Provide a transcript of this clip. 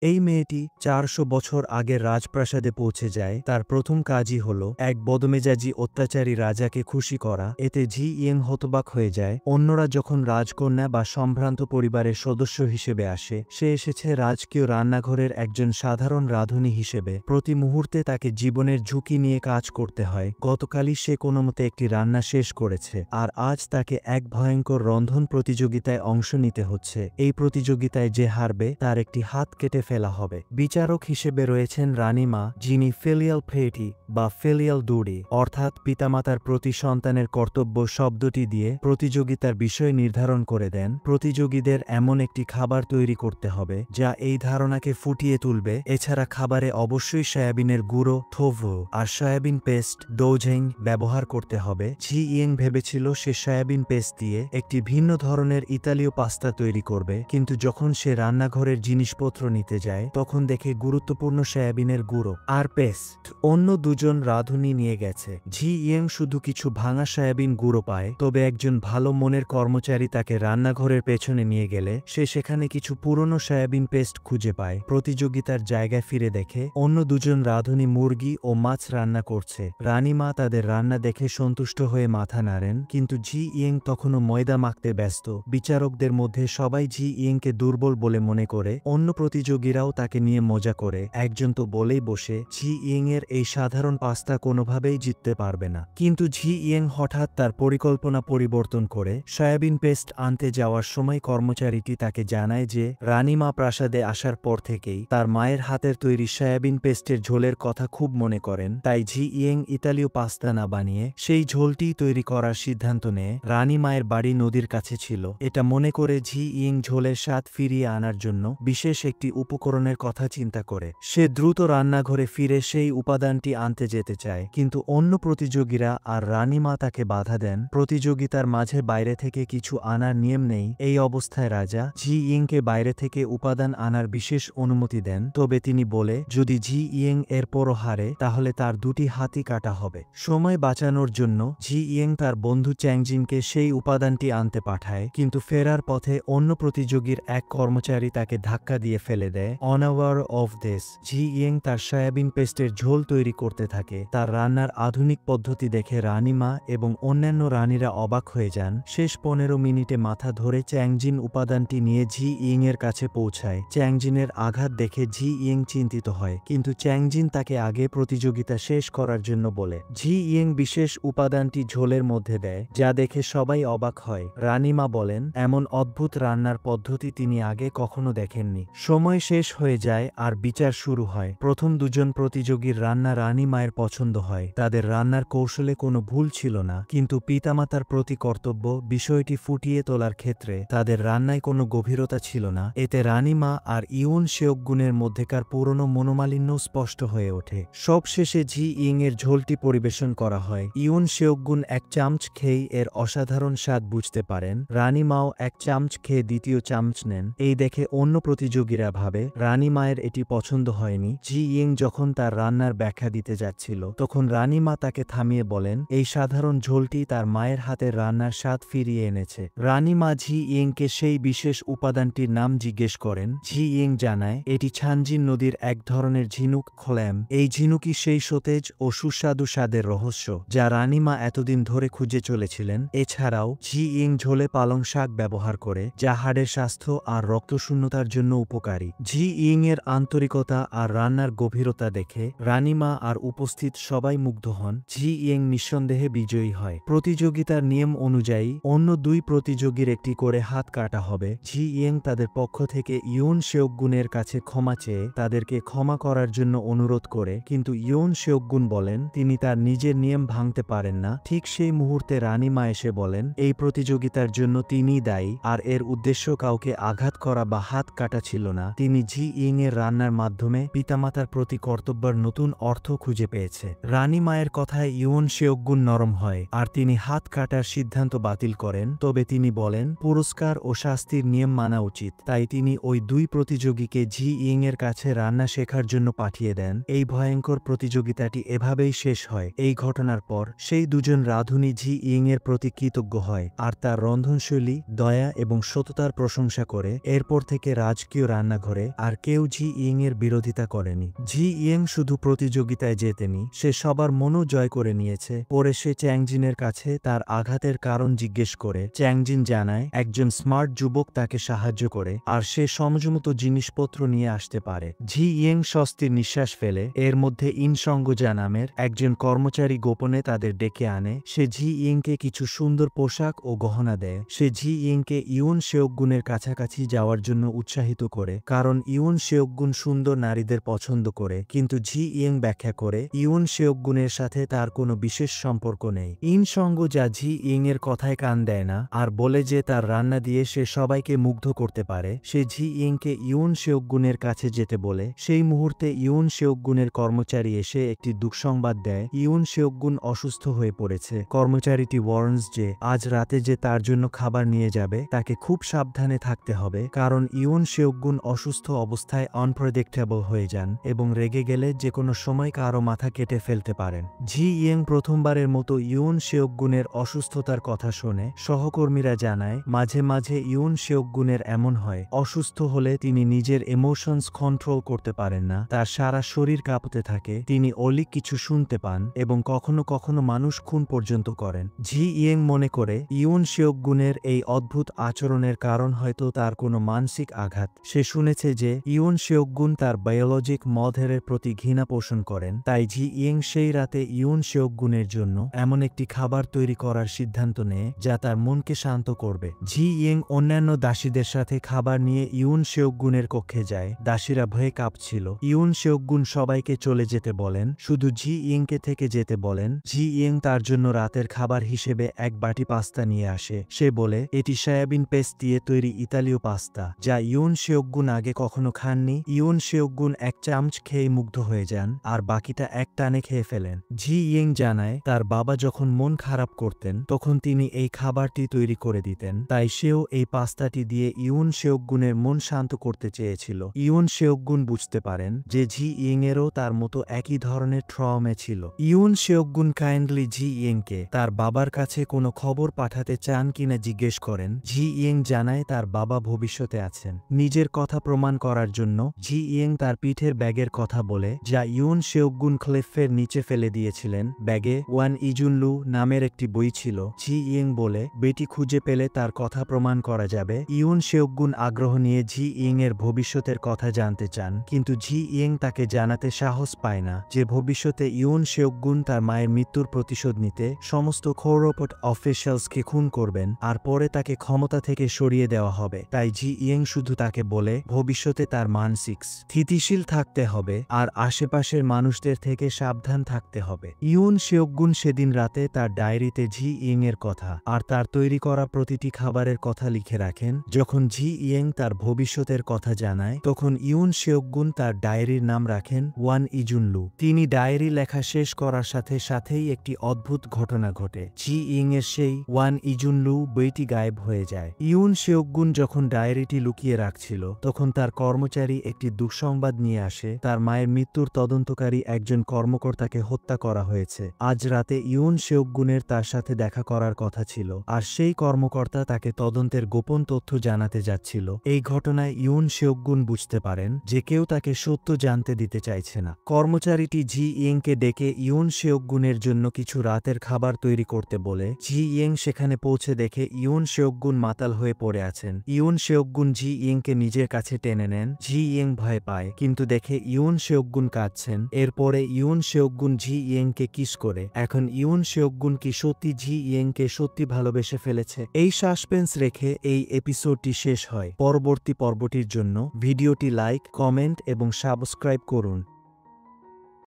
এই মেয়েটি ৪০০ বছর আগের রাজপ্রাসাদে পৌঁছে যায়। তার প্রথম কাজই হল এক বদমেজাজি অত্যাচারী রাজাকে খুশি করা। এতে ঝি ইয়েং হতবাক হয়ে যায়। অন্যরা যখন রাজকন্যা বা সম্ভ্রান্ত পরিবারের সদস্য হিসেবে আসে, সে এসেছে রাজকীয় রান্নাঘরের একজন সাধারণ রাঁধুনি হিসেবে। প্রতি মুহূর্তে তাকে জীবনের ঝুঁকি নিয়ে কাজ করতে হয়। গতকালই সে কোনোমতে একটি রান্না শেষ করেছে, আর আজ তাকে এক ভয়ঙ্কর রন্ধন প্রতিযোগিতায় অংশ নিতে হচ্ছে। এই প্রতিযোগিতায় যে হারবে তার একটি হাত কেটে ফেলা হবে। বিচারক হিসেবে রয়েছেন রানীমা, যিনি ফিলিয়াল পিয়েটি বা ফিলিয়াল ডিউটি অর্থাৎ পিতামাতার প্রতি সন্তানের কর্তব্য শব্দটি দিয়ে প্রতিযোগিতার বিষয় নির্ধারণ করে দেন। প্রতিযোগীদের এমন একটি খাবার তৈরি করতে হবে যা এই ধারণাকে ফুটিয়ে তুলবে। এছাড়া খাবারে অবশ্যই সয়াবিনের গুঁড়ো, থোভু আর সয়াবিন পেস্ট ডোজেং ব্যবহার করতে হবে। ঝি ইয়েং ভেবেছিল সে সয়াবিন পেস্ট দিয়ে একটি ভিন্ন ধরনের ইতালীয় পাস্তা তৈরি করবে, কিন্তু যখন সে রান্নাঘরের জিনিসপত্র নিতে যায় তখন দেখে গুরুত্বপূর্ণ সয়াবিনের গুঁড়ো আর পেস্ট অন্য দুজন রাঁধুনি নিয়ে গেছে। ঝি ইয়েং শুধু কিছু ভাঙা সয়াবিন গুঁড়ো পায়, তবে একজন ভালো মনের কর্মচারী তাকে রান্নাঘরের পেছনে নিয়ে গেলে সে সেখানে কিছু পুরনো সয়াবিন পেস্ট খুঁজে পায়। প্রতিযোগিতার জায়গায় ফিরে দেখে অন্য দুজন রাঁধুনি মুরগি ও মাছ রান্না করছে। রানীমা তাদের রান্না দেখে সন্তুষ্ট হয়ে মাথা নাড়েন, কিন্তু ঝি ইয়েং তখনও ময়দা মাখতে ব্যস্ত। বিচারকদের মধ্যে সবাই ঝি ইয়েংকে দুর্বল বলে মনে করে, অন্য প্রতিযোগীরাও তাকে নিয়ে মজা করে। একজন তো বলেই বসে, ঝি ইয়েং এর এই সাধারণ পাস্তা কোনোভাবেই জিততে পারবে না। কিন্তু ঝি ইয়েং হঠাৎ তার পরিকল্পনা পরিবর্তন করে সয়াবিন পেস্ট আনতে যাওয়ার সময় কর্মচারীটি তাকে জানায় যে রানীমা প্রাসাদে আসার পর থেকেই তার মায়ের হাতের তৈরি সয়াবিন পেস্টের ঝোলের কথা খুব মনে করেন। তাই ঝি ইয়েং ইতালীয় পাস্তা না বানিয়ে সেই ঝোলটিই তৈরি করার সিদ্ধান্ত নেয়। রানী মায়ের বাড়ি নদীর কাছে ছিল। এটা মনে করে ঝি ইয়েং ঝোলের স্বাদ ফিরিয়ে আনার জন্য বিশেষ একটি উপকরণের কথা চিন্তা করে। সে দ্রুত রান্নাঘরে ফিরে সেই উপাদানটি আনতে যেতে চায়, কিন্তু অন্য প্রতিযোগীরা আর রানীমা তাকে বাধা দেন। প্রতিযোগিতার মাঝে বাইরে থেকে কিছু আনার নিয়ম নেই। এই অবস্থায় রাজা ঝি ইয়েংকে বাইরে থেকে উপাদান আনার বিশেষ অনুমতি দেন, তবে তিনি বলে যদি ঝি ইয়েং এরপরও হারে তাহলে তার দুটি হাতই কাটা হবে। সময় বাঁচানোর জন্য ঝি ইয়েং তার বন্ধু চ্যাংজিনকে সেই উপাদানটি আনতে পাঠায়, কিন্তু ফেরার পথে অন্য প্রতিযোগীর এক কর্মচারী তাকে ধাক্কা দিয়ে ফেলে দেয়। অনঅ্যাওয়ার অফ দিস, ঝি ইয়েং তার সয়াবিন পেস্টের ঝোল তৈরি করতে থাকে। তার রান্নার আধুনিক পদ্ধতি দেখে রানীমা এবং অন্যান্য রানীরা অবাক হয়ে যান। শেষ 15 মিনিটে মাথা ধরে চ্যাংজিন উপাদানটি নিয়ে ঝি ইয়েং এর কাছে পৌঁছায়। চ্যাংজিনের আঘাত দেখে ঝি ইয়েং চিন্তিত হয়, কিন্তু চ্যাংজিন তাকে আগে প্রতিযোগিতা শেষ করার জন্য বলে। ঝি ইয়েং বিশেষ উপাদানটি ঝোলের মধ্যে দেয়, যা দেখে সবাই অবাক হয়। রানীমা বলেন এমন অদ্ভুত রান্নার পদ্ধতি তিনি আগে কখনো দেখেননি। সময় শেষ হয়ে যায় আর বিচার শুরু হয়। প্রথম দুজন প্রতিযোগীর রান্না রানী মায়ের পছন্দ হয়। তাদের রান্নার কৌশলে কোনো ভুল ছিল না, কিন্তু পিতামাতার প্রতি কর্তব্য বিষয়টি ফুটিয়ে তোলার ক্ষেত্রে তাদের রান্নায় কোনো গভীরতা ছিল না। এতে রানীমা আর ইউন সেওকগুনের মধ্যেকার পুরনো মনোমালিন্য স্পষ্ট হয়ে ওঠে। সবশেষে ঝি ইয়েং এর ঝোলটি পরিবেশন করা হয়। ইউন সেওকগুন এক চামচ খেয়ে এর অসাধারণ স্বাদ বুঝতে পারেন। রানীমাও এক চামচ খেয়ে দ্বিতীয় চামচ নেন। এই দেখে অন্য প্রতিযোগীরা ভাবে রানী মায়ের এটি পছন্দ হয়নি। ঝি ইয়েং যখন তার রান্নার ব্যাখ্যা দিতে যাচ্ছিল তখন রানীমা তাকে থামিয়ে বলেন এই সাধারণ ঝোলটি তার মায়ের হাতের রান্নার স্বাদ ফিরিয়ে এনেছে। রানীমা ঝি ইয়েংকে সেই বিশেষ উপাদানটির নাম জিজ্ঞেস করেন। ঝি ইয়েং জানায় এটি ছানজিন নদীর এক ধরনের ঝিনুক খোল্যাম। এই ঝিনুকই সেই সতেজ ও সুস্বাদু স্বাদের রহস্য যা রানীমা এতদিন ধরে খুঁজে চলেছিলেন। এছাড়াও ঝি ইয়েং ঝোলে পালং শাক ব্যবহার করে, যা হাড়ের স্বাস্থ্য আর রক্তশূন্যতার জন্য উপকারী। ঝি ইয়েং এর আন্তরিকতা আর রান্নার গভীরতা দেখে রানীমা আর উপস্থিত সবাই মুগ্ধ হন। ঝি ইয়েং নিঃসন্দেহে বিজয়ী হয়। প্রতিযোগিতার নিয়ম অনুযায়ী অন্য দুই প্রতিযোগীর একটি করে হাত কাটা হবে। ঝি ইয়েং তাদের পক্ষ থেকে ইউন সেওকগুনের কাছে ক্ষমা চেয়ে তাদেরকে ক্ষমা করার জন্য অনুরোধ করে, কিন্তু ইউন সেওকগুন বলেন তিনি তার নিজের নিয়ম ভাঙতে পারেন না। ঠিক সেই মুহূর্তে রানীমা এসে বলেন এই প্রতিযোগিতার জন্য তিনিই দায়ী, আর এর উদ্দেশ্য কাউকে আঘাত করা বা হাত কাটা ছিল না। তিনি ঝি ইয়েং এর রান্নার মাধ্যমে পিতামাতার প্রতি কর্তব্যের নতুন অর্থ খুঁজে পেয়েছে। রানী মায়ের কথায় ইউন সেওকগুন নরম হয় আর তিনি হাত কাটার সিদ্ধান্ত বাতিল করেন, তবে তিনি বলেন পুরস্কার ও শাস্তির নিয়ম মানা উচিত। তাই তিনি ওই দুই প্রতিযোগীকে ঝি ইয়েং এর কাছে রান্না শেখার জন্য পাঠিয়ে দেন। এই ভয়ঙ্কর প্রতিযোগিতাটি এভাবেই শেষ হয়। এই ঘটনার পর সেই দুজন রাঁধুনি ঝি ইয়েং এর প্রতি কৃতজ্ঞ হয় আর তার রন্ধনশৈলী, দয়া এবং সততার প্রশংসা করে। এরপর থেকে রাজকীয় রান্নাঘরে আর কেউ জি ইং এর বিরোধিতা করেনি। জি ইং শুধু প্রতিযোগিতায় জেতেনি, সে সবার মনও জয় করে নিয়েছে। পরে সে চ্যাংজিনের কাছে তার আঘাতের কারণ জিজ্ঞেস করে। চ্যাংজিন জানায় একজন স্মার্ট যুবক তাকে সাহায্য করে আর সে সমঝমতো জিনিসপত্র নিয়ে আসতে পারে। জি ইং স্বস্তির নিঃশ্বাস ফেলে। এর মধ্যে ইনসঙ্গজা নামের একজন কর্মচারী গোপনে তাদের ডেকে আনে। সে জি ইংকে কিছু সুন্দর পোশাক ও গহনা দেয়। সে জি ইংকে ইউন সেওকগুনের কাছাকাছি যাওয়ার জন্য উৎসাহিত করে, কারণ ইউন সেওকগুন সুন্দর নারীদের পছন্দ করে। কিন্তু জি ইং ব্যাখ্যা করে ইউন সেওকগুনের সাথে তার কোনো বিশেষ সম্পর্ক নেই। ইনসঙ্গজা জি ইং এর কথায় কান দেয় না আর বলে যে তার রান্না দিয়ে সে সবাইকে মুগ্ধ করতে পারে। সে জি ইংকে ইউন সেওকগুনের কাছে যেতে বলে। সেই মুহূর্তে ইউন সেওকগুনের কর্মচারী এসে একটি দুঃসংবাদ দেয়, ইউন সেওকগুন অসুস্থ হয়ে পড়েছে। কর্মচারীটি ওয়ার্নস যে আজ রাতে যে তার জন্য খাবার নিয়ে যাবে তাকে খুব সাবধানে থাকতে হবে, কারণ ইউন সেওকগুন অসুস্থ অবস্থায় আনপ্রেডিক্টেবল হয়ে যান এবং রেগে গেলে যে কোনো সময় কারো মাথা কেটে ফেলতে পারেন। জি ইং প্রথমবারের মতো ইউন সেওকগুনের অসুস্থতার কথা শোনে। সহকর্মীরা জানায় মাঝে মাঝে ইউন সেওকগুনের এমন হয়, অসুস্থ হলে তিনি নিজের ইমোশনস কন্ট্রোল করতে পারেন না, তার সারা শরীর কাঁপতে থাকে, তিনি অলিক কিছু শুনতে পান এবং কখনো কখনো মানুষ খুন পর্যন্ত করেন। জি ইং মনে করে ইউন সেওকগুনের এই অদ্ভুত আচরণের কারণ হয়তো তার কোনো মানসিক আঘাত। সে শুনেছে যে ইউন সেওকগুন তার বায়োলজিক মধেরের প্রতি ঘৃণা পোষণ করেন, তাই জি ইং সেই রাতে ইউন সেওকগুনের জন্য এমন একটি খাবার তৈরি করার সিদ্ধান্ত নেয় যা তার মনকে শান্ত করবে। জি ইং অন্যান্য দাসীদের সাথে খাবার নিয়ে ইউন সেওকগুনের কক্ষে যায়। দাসীরা ভয়ে কাঁপছিল। ইউন সেওকগুন সবাইকে চলে যেতে বলেন, শুধু জি ইংকে থেকে যেতে বলেন। জি ইং তার জন্য রাতের খাবার হিসেবে এক বাটি পাস্তা নিয়ে আসে। সে বলে এটি সয়াবিন পেস্ট দিয়ে তৈরি ইতালীয় পাস্তা, যা ইউন সেওকগুন আগে কখনো খাননি। ইউন সেওকগুন এক চামচ খেয়ে মুগ্ধ হয়ে যান আর বাকিটা এক টানে খেয়ে ফেলেন। জি ইং জানায় তার বাবা যখন মন খারাপ করতেন তখন তিনি এই খাবারটি তৈরি করে দিতেন, তাই সেও এই পাস্তাটি দিয়ে ইউন সেওকগুনের মন শান্ত করতে চেয়েছিল। ইউন সেওকগুন বুঝতে পারেন যে জি ইং এরও তার মতো একই ধরনের ট্রমা ছিল। ইউন সেওকগুন কাইন্ডলি জি ইংকে তার বাবার কাছে কোনো খবর পাঠাতে চান কিনা জিজ্ঞেস করেন। জি ইং জানায় তার বাবা ভবিষ্যতে আছেন। নিজের কথা প্রমাণ করার জন্য জি ইং তার পিঠের ব্যাগের কথা বলে, যা ইউন সেওকগুন ক্লিফের নিচে ফেলে দিয়েছিলেন। ব্যাগে ওয়ান ইজুনলু নামের একটি বই ছিল। জি ইং বলে বেটি খুঁজে পেলে তার কথা প্রমাণ করা যাবে। ইউন সেওকগুন আগ্রহ নিয়ে জি ইং এর ভবিষ্যতের কথা জানতে চান, কিন্তু জি ইং তাকে জানাতে সাহস পায় না যে ভবিষ্যতে ইউন সেওকগুন তার মায়ের মৃত্যুর প্রতিশোধ নিতে সমস্ত খৌরপট অফিসিয়ালসকে খুন করবেন আর পরে তাকে ক্ষমতা থেকে সরিয়ে দেওয়া হবে। তাই জি ইং শুধু তাকে বলে ভবিষ্যতে তার মানসিক স্থিতিশীল থাকতে হবে আর আশেপাশের মানুষদের থেকে সাবধান থাকতে হবে। ইউন সেওকগুন সেদিন রাতে তার ডায়েরিতে জি ইং এর কথা আর তার তৈরি করা প্রতিটি খাবারের কথা লিখে রাখেন। যখন জি ইং তার ভবিষ্যতের কথা জানায় তখন ইউন সেওকগুন তার ডায়েরির নাম রাখেন ওয়ান ইজুনলু। তিনি ডায়েরি লেখা শেষ করার সাথে সাথেই একটি অদ্ভুত ঘটনা ঘটে। জি ইং এর সেই ওয়ান ইজুনলু বইটি গায়েব হয়ে যায়। ইউন সেওকগুন যখন ডায়েরিটি লুকিয়ে রাখছিল তখন তার কর্মচারী একটি দুঃসংবাদ নিয়ে আসে, তার মায়ের মৃত্যুর তদন্তকারী একজন কর্মকর্তাকে হত্যা করা হয়েছে। আজ রাতে ইউন সেওকগুনের তার সাথে দেখা করার কথা ছিল আর সেই কর্মকর্তা তাকে তদন্তের গোপন তথ্য জানাতে যাচ্ছিল। এই ঘটনায় ইউন সেওকগুন বুঝতে পারেন যে কেউ তাকে সত্য জানতে দিতে চাইছে না। কর্মচারীটি জি ইংকে ডেকে ইউন সেওকগুনের জন্য কিছু রাতের খাবার তৈরি করতে বলে। জি ইং সেখানে পৌঁছে দেখে ইউন সেওকগুন মাতাল হয়ে পড়ে আছেন। ইউন সেওকগুন জি ইংকে নিজের কাছে টেনে নেন। জি ইং ভয় পায় কিন্তু দেখে ইউন সেওকগুন কাঁদছেন। এরপরে ইউন সেওকগুন জি ইংকে কিস করে। এখন ইউন সেওকগুন কি সত্যি জি ইংকে সত্যি ভালোবেসে ফেলেছে? এই সাসপেন্স রেখে এই এপিসোডটি শেষ হয়। পরবর্তী পর্বটির জন্য ভিডিওটি লাইক, কমেন্ট এবং সাবস্ক্রাইব করুন।